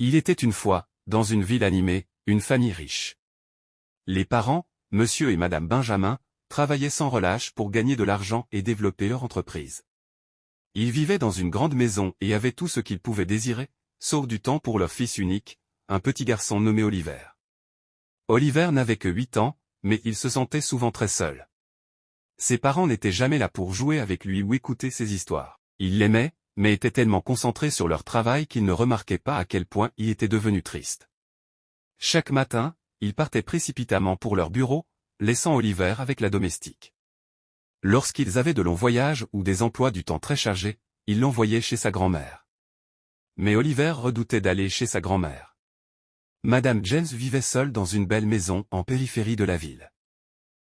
Il était une fois, dans une ville animée, une famille riche. Les parents, monsieur et madame Benjamin, travaillaient sans relâche pour gagner de l'argent et développer leur entreprise. Ils vivaient dans une grande maison et avaient tout ce qu'ils pouvaient désirer, sauf du temps pour leur fils unique, un petit garçon nommé Oliver. Oliver n'avait que 8 ans, mais il se sentait souvent très seul. Ses parents n'étaient jamais là pour jouer avec lui ou écouter ses histoires. Ils l'aimaient, mais étaient tellement concentrés sur leur travail qu'ils ne remarquaient pas à quel point il était devenu triste. Chaque matin, ils partaient précipitamment pour leur bureau, laissant Oliver avec la domestique. Lorsqu'ils avaient de longs voyages ou des emplois du temps très chargés, ils l'envoyaient chez sa grand-mère. Mais Oliver redoutait d'aller chez sa grand-mère. Madame James vivait seule dans une belle maison en périphérie de la ville.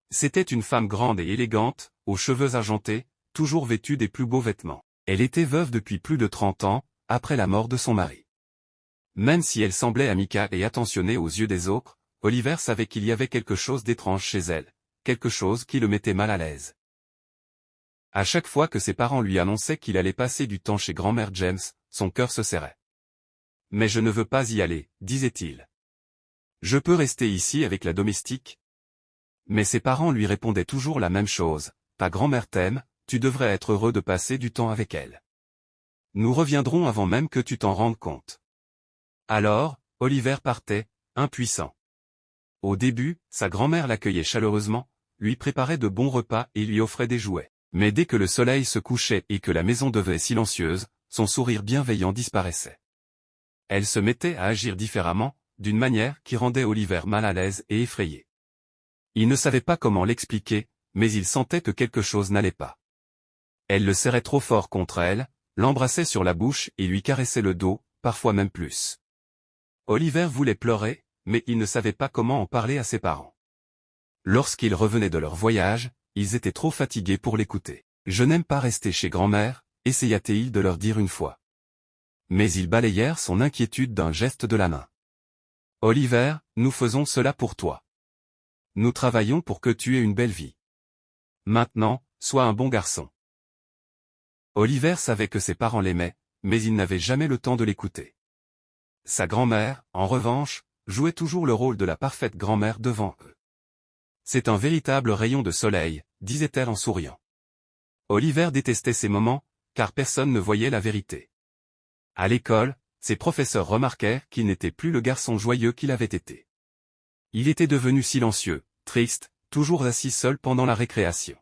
C'était une femme grande et élégante, aux cheveux argentés, toujours vêtue des plus beaux vêtements. Elle était veuve depuis plus de 30 ans, après la mort de son mari. Même si elle semblait amicale et attentionnée aux yeux des autres, Oliver savait qu'il y avait quelque chose d'étrange chez elle, quelque chose qui le mettait mal à l'aise. À chaque fois que ses parents lui annonçaient qu'il allait passer du temps chez grand-mère James, son cœur se serrait. « Mais je ne veux pas y aller, » disait-il. « Je peux rester ici avec la domestique ?» Mais ses parents lui répondaient toujours la même chose, « Ta grand-mère t'aime, tu devrais être heureux de passer du temps avec elle. Nous reviendrons avant même que tu t'en rendes compte. » Alors, Oliver partait, impuissant. Au début, sa grand-mère l'accueillait chaleureusement, lui préparait de bons repas et lui offrait des jouets. Mais dès que le soleil se couchait et que la maison devenait silencieuse, son sourire bienveillant disparaissait. Elle se mettait à agir différemment, d'une manière qui rendait Oliver mal à l'aise et effrayé. Il ne savait pas comment l'expliquer, mais il sentait que quelque chose n'allait pas. Elle le serrait trop fort contre elle, l'embrassait sur la bouche et lui caressait le dos, parfois même plus. Oliver voulait pleurer, mais il ne savait pas comment en parler à ses parents. Lorsqu'ils revenaient de leur voyage, ils étaient trop fatigués pour l'écouter. « Je n'aime pas rester chez grand-mère », essaya-t-il de leur dire une fois. Mais ils balayèrent son inquiétude d'un geste de la main. « Oliver, nous faisons cela pour toi. Nous travaillons pour que tu aies une belle vie. Maintenant, sois un bon garçon. » Oliver savait que ses parents l'aimaient, mais il n'avait jamais le temps de l'écouter. Sa grand-mère, en revanche, jouait toujours le rôle de la parfaite grand-mère devant eux. « C'est un véritable rayon de soleil », disait-elle en souriant. Oliver détestait ces moments, car personne ne voyait la vérité. À l'école, ses professeurs remarquèrent qu'il n'était plus le garçon joyeux qu'il avait été. Il était devenu silencieux, triste, toujours assis seul pendant la récréation.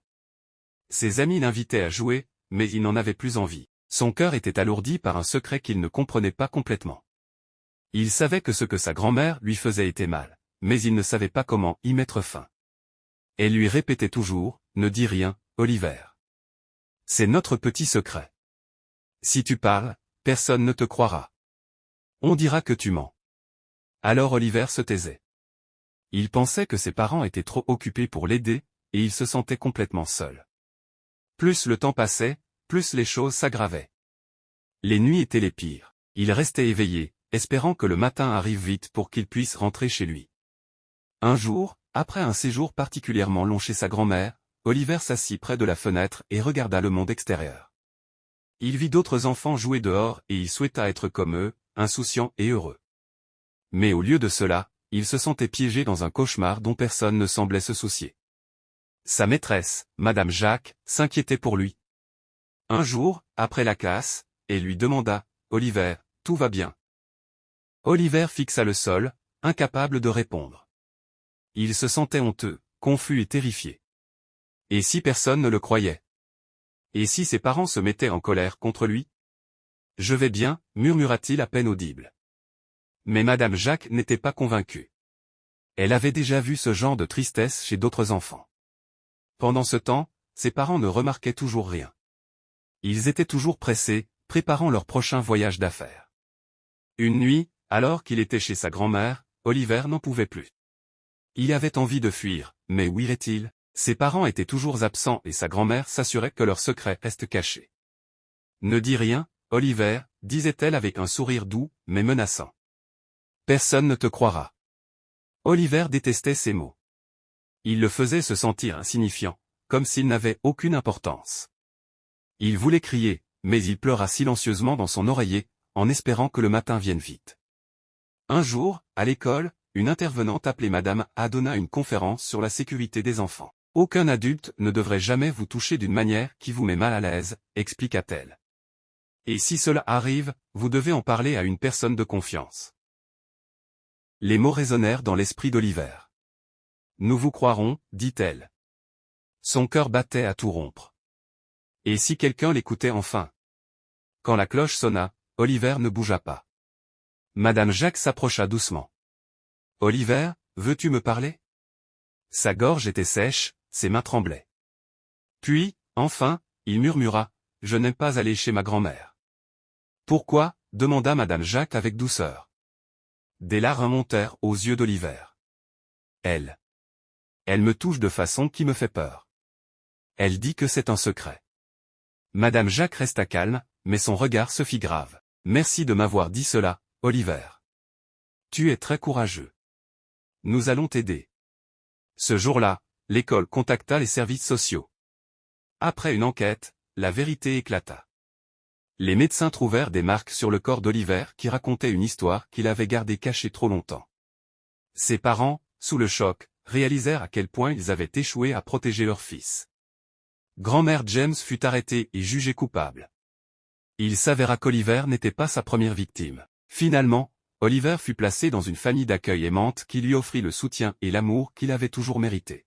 Ses amis l'invitaient à jouer, mais il n'en avait plus envie. Son cœur était alourdi par un secret qu'il ne comprenait pas complètement. Il savait que ce que sa grand-mère lui faisait était mal, mais il ne savait pas comment y mettre fin. Elle lui répétait toujours, « Ne dis rien, Oliver. C'est notre petit secret. Si tu parles, personne ne te croira. On dira que tu mens. » Alors Oliver se taisait. Il pensait que ses parents étaient trop occupés pour l'aider, et il se sentait complètement seul. Plus le temps passait, plus les choses s'aggravaient. Les nuits étaient les pires. Il restait éveillé, espérant que le matin arrive vite pour qu'il puisse rentrer chez lui. Un jour, après un séjour particulièrement long chez sa grand-mère, Oliver s'assit près de la fenêtre et regarda le monde extérieur. Il vit d'autres enfants jouer dehors et il souhaita être comme eux, insouciant et heureux. Mais au lieu de cela, il se sentait piégé dans un cauchemar dont personne ne semblait se soucier. Sa maîtresse, Madame Jacques, s'inquiétait pour lui. Un jour, après la classe, elle lui demanda, « Oliver, tout va bien ?» Oliver fixa le sol, incapable de répondre. Il se sentait honteux, confus et terrifié. Et si personne ne le croyait? Et si ses parents se mettaient en colère contre lui? « Je vais bien, » murmura-t-il à peine audible. Mais Madame Jacques n'était pas convaincue. Elle avait déjà vu ce genre de tristesse chez d'autres enfants. Pendant ce temps, ses parents ne remarquaient toujours rien. Ils étaient toujours pressés, préparant leur prochain voyage d'affaires. Une nuit, alors qu'il était chez sa grand-mère, Oliver n'en pouvait plus. Il avait envie de fuir, mais où irait-il? Ses parents étaient toujours absents et sa grand-mère s'assurait que leur secret reste caché. « Ne dis rien, Oliver, » disait-elle avec un sourire doux, mais menaçant. « Personne ne te croira. » Oliver détestait ces mots. Il le faisait se sentir insignifiant, comme s'il n'avait aucune importance. Il voulait crier, mais il pleura silencieusement dans son oreiller, en espérant que le matin vienne vite. Un jour, à l'école, une intervenante appelée Madame A donna une conférence sur la sécurité des enfants. Aucun adulte ne devrait jamais vous toucher d'une manière qui vous met mal à l'aise, expliqua-t-elle. Et si cela arrive, vous devez en parler à une personne de confiance. Les mots résonnèrent dans l'esprit d'Oliver. Nous vous croirons, dit-elle. Son cœur battait à tout rompre. Et si quelqu'un l'écoutait enfin? Quand la cloche sonna, Oliver ne bougea pas. Madame Jacques s'approcha doucement. Oliver, veux-tu me parler? Sa gorge était sèche, ses mains tremblaient. Puis, enfin, il murmura, je n'aime pas aller chez ma grand-mère. Pourquoi? Demanda Madame Jacques avec douceur. Des larmes montèrent aux yeux d'Oliver. Elle me touche de façon qui me fait peur. Elle dit que c'est un secret. Madame Jacques resta calme, mais son regard se fit grave. Merci de m'avoir dit cela, Oliver. Tu es très courageux. Nous allons t'aider. Ce jour-là, l'école contacta les services sociaux. Après une enquête, la vérité éclata. Les médecins trouvèrent des marques sur le corps d'Oliver qui racontaient une histoire qu'il avait gardée cachée trop longtemps. Ses parents, sous le choc, réalisèrent à quel point ils avaient échoué à protéger leur fils. Grand-mère James fut arrêtée et jugée coupable. Il s'avéra qu'Oliver n'était pas sa première victime. Finalement, Oliver fut placé dans une famille d'accueil aimante qui lui offrit le soutien et l'amour qu'il avait toujours mérité.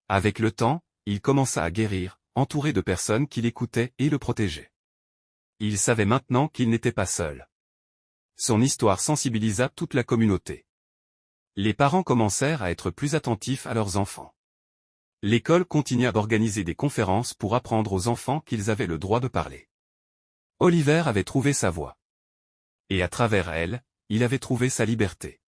Avec le temps, il commença à guérir, entouré de personnes qui l'écoutaient et le protégeaient. Il savait maintenant qu'il n'était pas seul. Son histoire sensibilisa toute la communauté. Les parents commencèrent à être plus attentifs à leurs enfants. L'école continua d'organiser des conférences pour apprendre aux enfants qu'ils avaient le droit de parler. Oliver avait trouvé sa voie. Et à travers elle, il avait trouvé sa liberté.